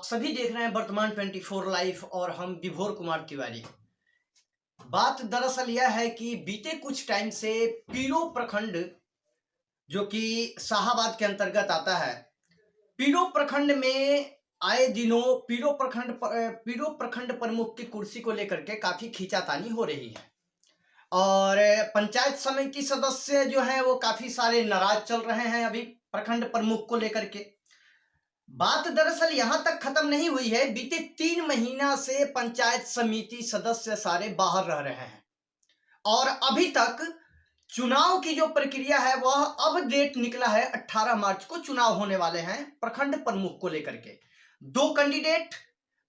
आप सभी देख रहे हैं वर्तमान 24 लाइव और हम विभोर कुमार तिवारी। बात दरअसल यह है कि बीते कुछ टाइम से पीरो प्रखंड जो कि शाहाबाद के अंतर्गत आता है, पीरो प्रखंड में आए दिनों पीरो प्रखंड प्रमुख की कुर्सी को लेकर के काफी खींचातानी हो रही है और पंचायत समिति सदस्य जो हैं वो काफी सारे नाराज चल रहे हैं अभी प्रखंड प्रमुख को लेकर के। बात दरअसल यहां तक खत्म नहीं हुई है, बीते 3 महीना से पंचायत समिति सदस्य सारे बाहर रह रहे हैं और अभी तक चुनाव की जो प्रक्रिया है वह अब डेट निकला है 18 मार्च को चुनाव होने वाले हैं प्रखंड प्रमुख को लेकर के। 2 कैंडिडेट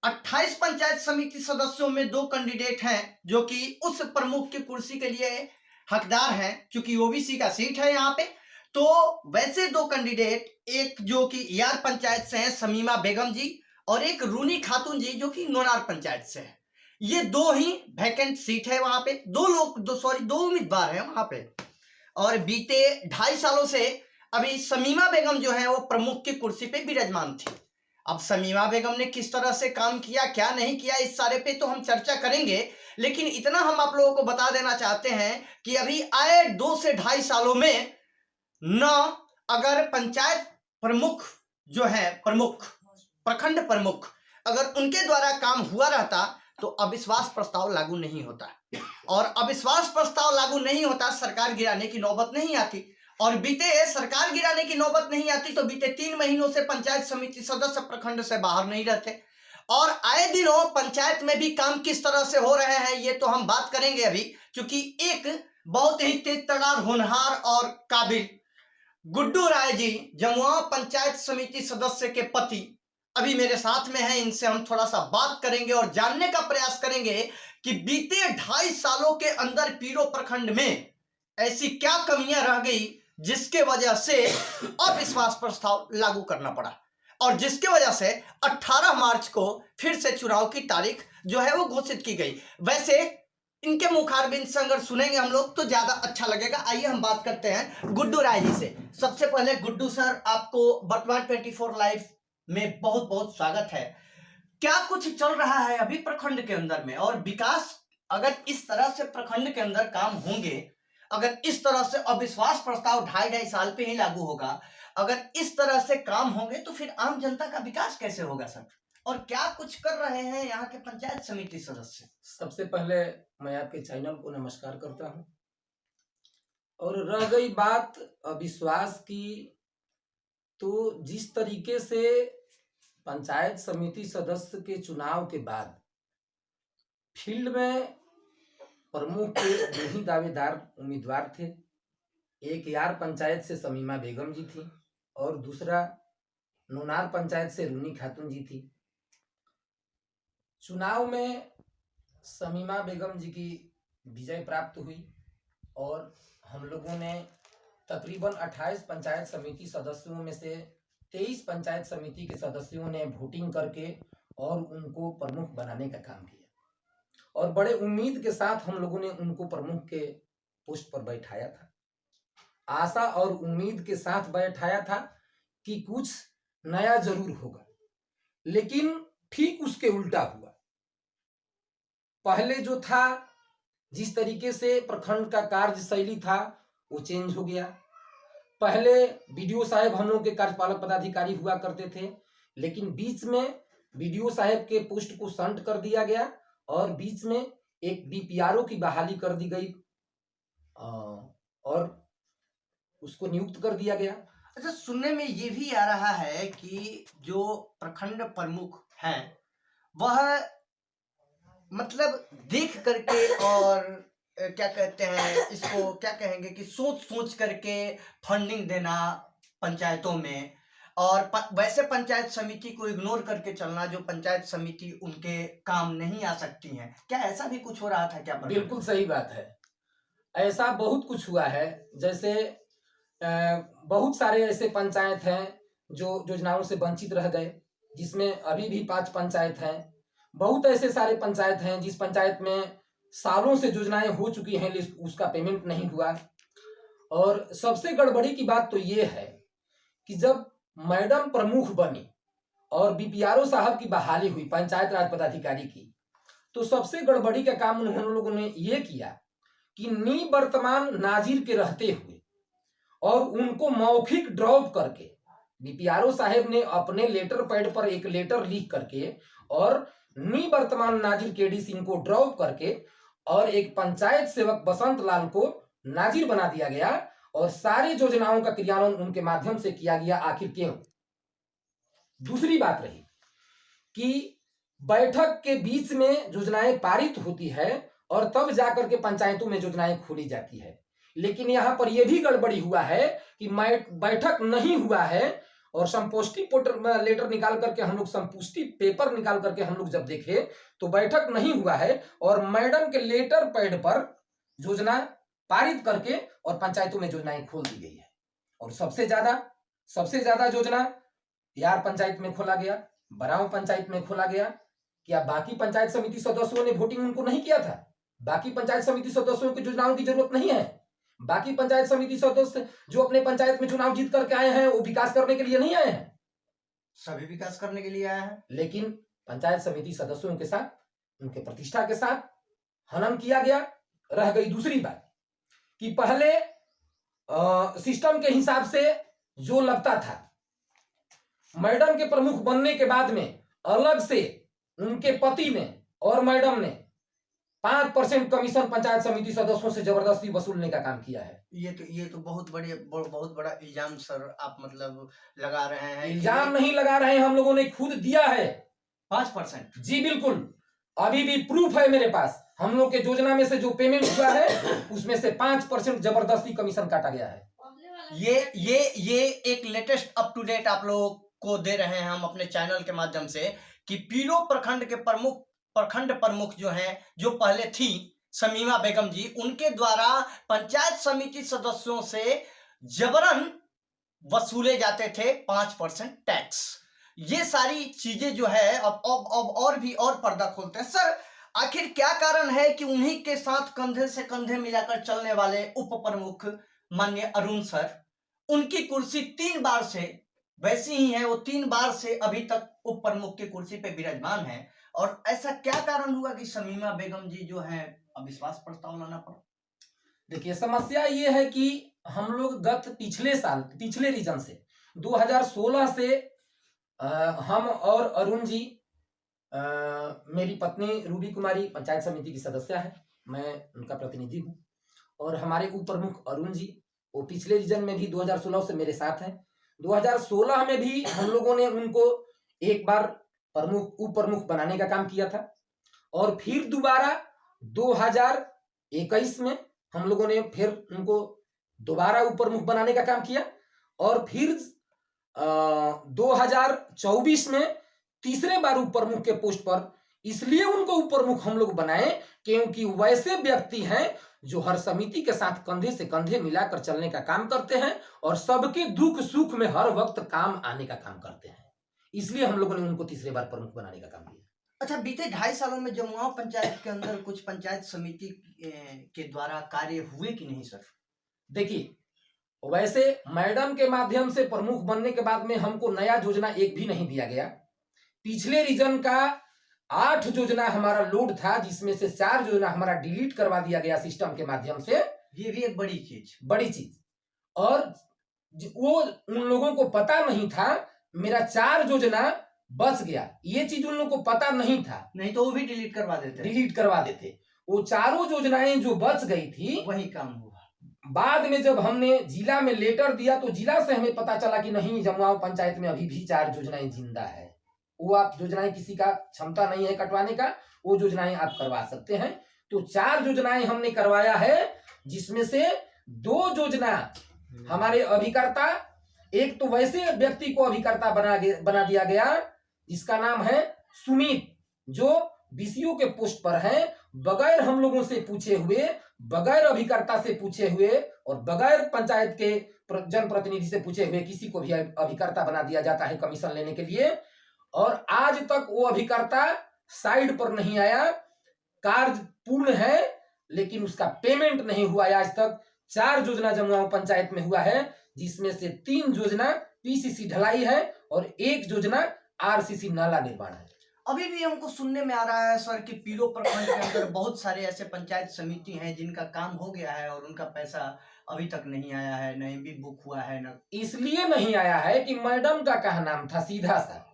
28 पंचायत समिति सदस्यों में 2 कैंडिडेट हैं जो कि उस प्रमुख की कुर्सी के लिए हकदार हैं क्योंकि ओबीसी का सीट है यहाँ पे। तो वैसे 2 कैंडिडेट, एक जो कि यार पंचायत से हैं शमीमा बेगम जी और एक रूनी खातून जी जो कि नोनार पंचायत से है। ये 2 ही वैकेंट सीट है वहां पे, 2 उम्मीदवार हैं वहां पे और बीते 2.5 सालों से अभी शमीमा बेगम जो है वो प्रमुख की कुर्सी पे विराजमान थी। अब शमीमा बेगम ने किस तरह से काम किया, क्या नहीं किया, इस सारे पे तो हम चर्चा करेंगे, लेकिन इतना हम आप लोगों को बता देना चाहते हैं कि अभी आए 2 से 2.5 सालों में न अगर पंचायत प्रमुख जो है प्रमुख प्रखंड प्रमुख अगर उनके द्वारा काम हुआ रहता तो अविश्वास प्रस्ताव लागू नहीं होता और अविश्वास प्रस्ताव लागू नहीं होता सरकार गिराने की नौबत नहीं आती और बीते सरकार गिराने की नौबत नहीं आती तो बीते 3 महीनों से पंचायत समिति सदस्य प्रखंड से बाहर नहीं रहते और आए दिनों पंचायत में भी काम किस तरह से हो रहे हैं ये तो हम बात करेंगे अभी, क्योंकि एक बहुत ही तेज तर्रार होनहार और काबिल गुड्डू राय जी जमुआ पंचायत समिति सदस्य के पति अभी मेरे साथ में हैं। इनसे हम थोड़ा सा बात करेंगे और जानने का प्रयास करेंगे कि बीते 2.5 सालों के अंदर पीरो प्रखंड में ऐसी क्या कमियां रह गई जिसके वजह से अविश्वास प्रस्ताव लागू करना पड़ा और जिसके वजह से 18 मार्च को फिर से चुनाव की तारीख जो है वो घोषित की गई। वैसे इनके मुखारबिंद से अगर सुनेंगे हम लोग तो ज्यादा अच्छा लगेगा। आइए हम बात करते हैं गुड्डू राय जी से। सबसे पहले गुड्डू सर, आपको वर्तमान 24 लाइव में बहुत बहुत स्वागत है। क्या कुछ चल रहा है अभी प्रखंड के अंदर में और विकास अगर इस तरह से प्रखंड के अंदर काम होंगे, अगर इस तरह से अविश्वास प्रस्ताव 2.5 साल पे ही लागू होगा, अगर इस तरह से काम होंगे तो फिर आम जनता का विकास कैसे होगा सर? और क्या कुछ कर रहे हैं यहाँ के पंचायत समिति सदस्य? सबसे पहले मैं आपके चैनल को नमस्कार करता हूं और रह गई बात अविश्वास की, तो जिस तरीके से पंचायत समिति सदस्य के चुनाव के बाद फील्ड में प्रमुख के 2 ही दावेदार उम्मीदवार थे। एक यार पंचायत से शमीमा बेगम जी थी और दूसरा नोनार पंचायत से रूनी खातून जी थी। चुनाव में शमीमा बेगम जी की विजय प्राप्त हुई और हम लोगों ने तकरीबन 28 पंचायत समिति सदस्यों में से 23 पंचायत समिति के सदस्यों ने वोटिंग करके और उनको प्रमुख बनाने का काम किया और बड़े उम्मीद के साथ हम लोगों ने उनको प्रमुख के पोस्ट पर बैठाया था। आशा और उम्मीद के साथ बैठाया था कि कुछ नया जरूर होगा, लेकिन ठीक उसके उल्टा हुआ। पहले जो था, जिस तरीके से प्रखंड का कार्यशैली था वो चेंज हो गया। पहले बीडीओ साहब हम लोग के कार्यपालक पदाधिकारी हुआ करते थे, लेकिन बीच में बीडीओ साहब के पोस्ट को संट कर दिया गया और बीच में एक बीपीआरओ की बहाली कर दी गई और उसको नियुक्त कर दिया गया। अच्छा, सुनने में ये भी आ रहा है कि जो प्रखंड प्रमुख हैं वह मतलब देख करके और क्या कहते हैं इसको, क्या कहेंगे कि सोच सोच करके फंडिंग देना पंचायतों में और वैसे पंचायत समिति को इग्नोर करके चलना जो पंचायत समिति उनके काम नहीं आ सकती हैं। क्या ऐसा भी कुछ हो रहा था क्या? बिल्कुल सही बात है, ऐसा बहुत कुछ हुआ है। जैसे बहुत सारे ऐसे पंचायत हैं जो योजनाओं से वंचित रह गए, जिसमें अभी भी 5 पंचायत हैं। बहुत ऐसे सारे पंचायत हैं जिस पंचायत में सालों से योजनाएं हो चुकी हैं लेकिन उसका पेमेंट नहीं हुआ। और सबसे गड़बड़ी की बात तो ये है कि जब मैडम प्रमुख बनी और बीपीआरओ साहब की बहाली हुई पंचायत राज पदाधिकारी की, तो सबसे गड़बड़ी का काम उन लोगों ने ये किया कि निवर्तमान नाजिर के रहते हुए और उनको मौखिक ड्रॉप करके बीपीआरओ साहब ने अपने लेटर पैड पर एक लेटर लिख करके और निवर्तमान नाजिर केडी सिंह को ड्रॉप करके और एक पंचायत सेवक बसंत लाल को नाजिर बना दिया गया और सारी योजनाओं का क्रियान्वयन उनके माध्यम से किया गया। आखिर क्यों? दूसरी बात रही कि बैठक के बीच में योजनाएं पारित होती है और तब जाकर के पंचायतों में योजनाएं खोली जाती है, लेकिन यहां पर यह भी गड़बड़ी हुआ है कि बैठक नहीं हुआ है और संपुष्टि लेटर निकाल करके हम लोग संपुष्टि पेपर निकाल करके हम लोग जब देखे तो बैठक नहीं हुआ है और मैडम के लेटर पैड पर योजना पारित करके और पंचायतों में योजनाएं खोल दी गई है। और सबसे ज्यादा योजना यार पंचायत में खोला गया, बराव पंचायत में खोला गया। क्या बाकी पंचायत समिति सदस्यों ने वोटिंग उनको नहीं किया था? बाकी पंचायत समिति सदस्यों की योजनाओं की जरूरत नहीं है? बाकी पंचायत समिति सदस्य जो अपने पंचायत में चुनाव जीत करके आए हैं वो विकास करने के लिए नहीं आए हैं? सभी विकास करने के लिए आए हैं, लेकिन पंचायत समिति सदस्यों के साथ उनके प्रतिष्ठा के साथ हनन किया गया। रह गई दूसरी बात कि पहले सिस्टम के हिसाब से जो लगता था, मैडम के प्रमुख बनने के बाद में अलग से उनके पति ने और मैडम ने 5% कमीशन पंचायत समिति सदस्यों से जबरदस्ती वसूलने का काम किया है। ये तो बहुत बड़ा इल्जाम सर आप मतलब लगा रहे हैं। इल्जाम नहीं लगा रहे हैं, हम लोगों ने खुद दिया है 5%। जी बिल्कुल, अभी भी प्रूफ है मेरे पास। हम लोग के योजना में से जो पेमेंट हुआ है उसमें से 5% जबरदस्ती कमीशन काटा गया है। ये एक लेटेस्ट अप टू डेट आप लोगों को दे रहे हैं हम अपने चैनल के माध्यम से कि पीरो प्रखंड के प्रखंड प्रमुख जो हैं, जो पहले थी शमीमा बेगम जी, उनके द्वारा पंचायत समिति सदस्यों से जबरन वसूले जाते थे 5% टैक्स। ये सारी चीजें जो है अब और भी और पर्दा खोलते हैं। सर आखिर क्या कारण है कि उन्हीं के साथ कंधे से कंधे मिलाकर चलने वाले उप प्रमुख माननीय अरुण सर, उनकी कुर्सी 3 बार से वैसी ही है, वो 3 बार से अभी तक उप प्रमुख की कुर्सी पे विराजमान है, और ऐसा क्या कारण हुआ कि शमीमा बेगम जी जो है अविश्वास प्रस्ताव लाना पड़ा? देखिए, समस्या ये है कि हम लोग पिछले रीजन से 2016 से हम और अरुण जी, मेरी पत्नी रूबी कुमारी पंचायत समिति की सदस्य है, मैं उनका प्रतिनिधि हूँ, और हमारे उप प्रमुख अरुण जी वो पिछले रीजन में भी 2016 से मेरे साथ हैं। 2016 में भी हम लोगों ने उनको एक बार उप प्रमुख बनाने का काम किया था, और फिर दोबारा 2021 में हम लोगों ने फिर उनको दोबारा उप प्रमुख बनाने का काम किया, और फिर 2024 में तीसरे बार उप प्रमुख के पोस्ट पर इसलिए उनको उप प्रमुख हम लोग बनाए क्योंकि वैसे व्यक्ति हैं जो हर समिति के साथ कंधे से कंधे मिलाकर चलने का काम करते हैं और सबके दुख सुख में हर वक्त काम आने का काम करते हैं। इसलिए हम लोगों ने उनको तीसरे बार प्रमुख बनाने का काम किया। अच्छा, बीते 2.5 सालों में जमुआव पंचायत के अंदर कुछ पंचायत समिति के द्वारा कार्य हुए कि नहीं सर? देखिए, वैसे मैडम के माध्यम से प्रमुख बनने के बाद में हमको नया योजना एक भी नहीं दिया गया। पिछले रीजन का 8 योजना हमारा लोड था, जिसमें से 4 योजना हमारा डिलीट करवा दिया गया सिस्टम के माध्यम से। ये भी एक बड़ी चीज, और वो उन लोगों को पता नहीं था मेरा 4 योजना बच गया, ये चीज उन लोगों को पता नहीं था, नहीं तो वो भी डिलीट करवा देते। वो चारों योजनाएं जो बच गई थी वही काम हुआ। बाद में जब हमने जिला में लेटर दिया तो जिला से हमें पता चला कि नहीं, जमुआव पंचायत में अभी भी 4 योजनाएं जिंदा है। वो आप योजनाएं, किसी का क्षमता नहीं है कटवाने का, वो योजनाएं आप करवा सकते हैं। तो 4 योजनाएं हमने करवाया है, जिसमें से 2 योजना हमारे अभिकर्ता, एक तो वैसे व्यक्ति को अभिकर्ता बना दिया गया जिसका नाम है सुमित, जो बीसीओ के पोस्ट पर है, बगैर हम लोगों से पूछे हुए, बगैर अभिकर्ता से पूछे हुए और बगैर पंचायत के जनप्रतिनिधि से पूछे हुए किसी को भी अभिकर्ता बना दिया जाता है कमीशन लेने के लिए। और आज तक वो अभिकर्ता साइड पर नहीं आया। कार्य पूर्ण है लेकिन उसका पेमेंट नहीं हुआ है आज तक। 4 योजना जमुआव पंचायत में हुआ है, जिसमें से 3 योजना पीसीसी ढलाई है और 1 योजना आरसीसी नाला निर्माण है। अभी भी हमको सुनने में आ रहा है सर कि पीरो प्रखंड के अंदर बहुत सारे ऐसे पंचायत समिति हैं जिनका काम हो गया है और उनका पैसा अभी तक नहीं आया है, न भी बुक हुआ है न। इसलिए नहीं आया है कि मैडम का क्या नाम था सीधा सा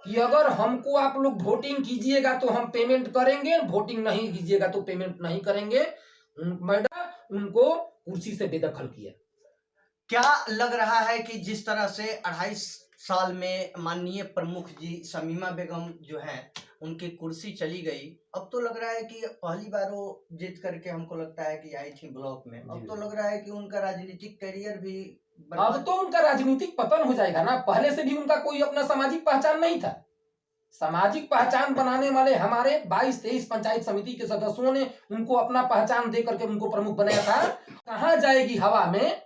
कि अगर हमको आप लोग वोटिंग कीजिएगा तो हम पेमेंट करेंगे, वोटिंग नहीं कीजिएगा तो पेमेंट नहीं करेंगे। मैडम उनको कुर्सी से बेदखल किया। क्या लग रहा है कि जिस तरह से 28 साल में माननीय प्रमुख जी शमीमा बेगम जो हैं उनकी कुर्सी चली गई, अब तो लग रहा है कि पहली बार वो जीत करके हमको लगता है कि आई थी ब्लॉक में, अब तो लग रहा है कि उनका राजनीतिक करियर भी अब तो उनका राजनीतिक पतन हो जाएगा ना। पहले से भी उनका कोई अपना सामाजिक पहचान नहीं था। सामाजिक पहचान बनाने वाले हमारे 22-23 पंचायत समिति के सदस्यों ने उनको अपना पहचान दे करके उनको प्रमुख बनाया था। कहाँ जाएगी हवा में,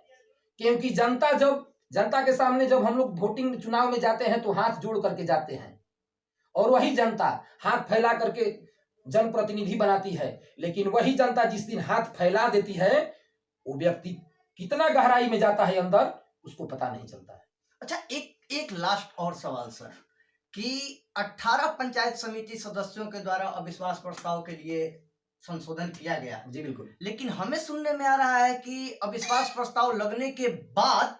क्योंकि जनता के सामने जब हम लोग वोटिंग चुनाव में जाते हैं तो हाथ जोड़ करके जाते हैं और वही जनता हाथ फैला करके जनप्रतिनिधि बनाती है। लेकिन वही जनता जिस दिन हाथ फैला देती है वो व्यक्ति कितना गहराई में जाता है अंदर उसको पता नहीं चलता है। अच्छा, एक लास्ट और सवाल सर कि 18 पंचायत समिति सदस्यों के द्वारा अविश्वास प्रस्ताव के लिए संशोधन किया गया। जी बिल्कुल। लेकिन हमें सुनने में आ रहा है कि अविश्वास प्रस्ताव लगने के बाद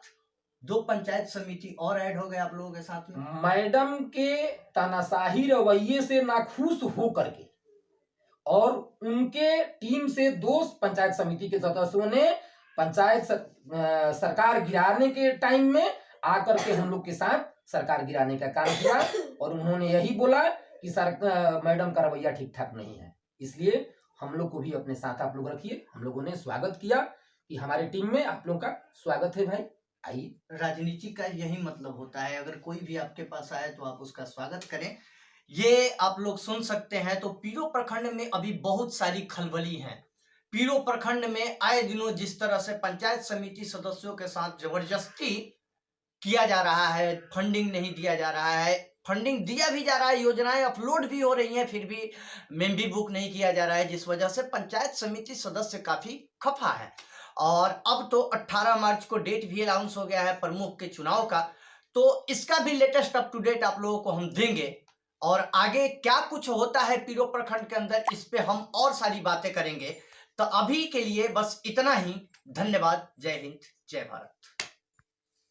2 पंचायत समिति और ऐड हो गए आप लोगों के साथ में। मैडम के तानाशाही रवैये से नाखुश हो करके और उनके टीम से 2 पंचायत समिति के सदस्यों ने पंचायत सरकार गिराने के टाइम में आकर के हम लोग के साथ सरकार गिराने का काम किया और उन्होंने यही बोला कि मैडम का रवैया ठीक ठाक नहीं है, इसलिए हम लोग को भी अपने साथ आप लोग रखिए। हम लोगों ने स्वागत किया कि हमारे टीम में आप लोगों का स्वागत है भाई, आइए। राजनीति का यही मतलब होता है, अगर कोई भी आपके पास आए तो आप उसका स्वागत करें। ये आप लोग सुन सकते हैं। तो पीरो प्रखंड में अभी बहुत सारी खलबली है। पीरो प्रखंड में आए दिनों जिस तरह से पंचायत समिति सदस्यों के साथ जबरदस्ती किया जा रहा है, फंडिंग नहीं दिया जा रहा है, फंडिंग दिया भी जा रहा है, योजनाएं अपलोड भी हो रही हैं, फिर भी मेंबी बुक नहीं किया जा रहा है, जिस वजह से पंचायत समिति सदस्य काफी खफा है। और अब तो 18 मार्च को डेट भी अनाउंस हो गया है प्रमुख के चुनाव का, तो इसका भी लेटेस्ट अप टू डेट आप लोगों को हम देंगे और आगे क्या कुछ होता है पीरो प्रखंड के अंदर इस पे हम और सारी बातें करेंगे। तो अभी के लिए बस इतना ही। धन्यवाद। जय हिंद, जय भारत।